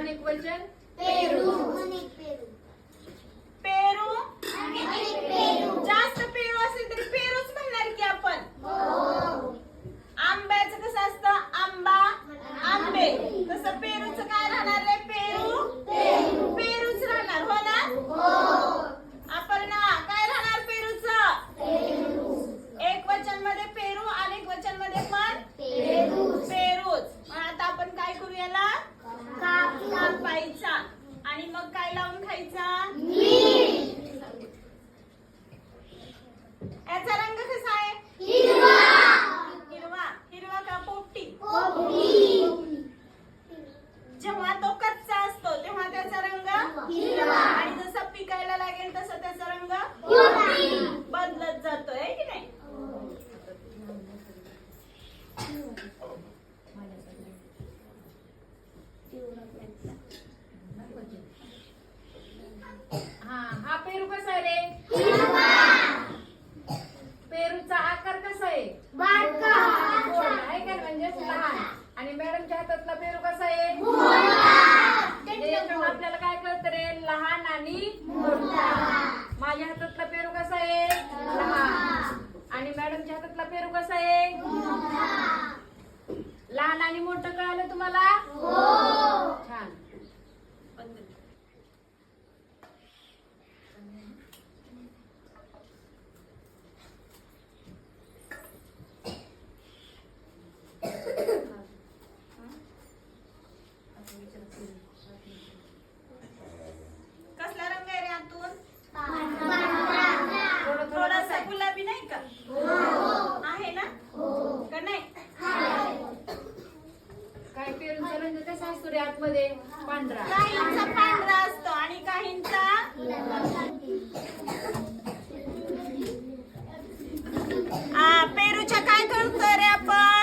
अनेक वचन पेरू पेरू जास्त पेरू असेल तरी पेरूच म्हणणार की आपण. आंब्याचं कसं असतं आंबा आंबे, तसं पेरूचं काय राहणार रे पेरू पेरूच राहणार हो ना. अपर्णा काय राहणार पेरूचं एक वचन मध्ये पेरू अनेक वचन मध्ये पण पेरूच. मग आता आपण काय करू याला कापायचा आणि मग काय लावून खायचा याचा रंग कसा आहे हिरवा हिरवा का पोपटी जेव्हा तो कच्चा असतो तेव्हा त्याचा रंग हिरवा आणि जसा पिकायला लागेल तसा त्याचा रंग बदलत जातोय की नाही. हा पेरू कसा आहे रे पेरूचा आकार कसा आहे गोल आहे का म्हणजेच लहान. आणि मॅडमच्या हातातला पेरू कसा आहे याच्यावर आपल्याला काय कळतं रे लहान आणि मोठा. माझ्या हातातला पेरू कसा आहे लहान आणि मॅडमच्या हातातला पेरू कसा आहे लहान आणि मोठं. कळालं तुम्हाला छान. कसला रंग आहे रे आतून थोडासा गुलाबी नाही का आहे ना का नाही. काय पेरूचा रंग कसा असतो रे आतमध्ये पांढरा काहींचा पांढरा असतो आणि काहींचा पेरूच्या काय करतो रे आपण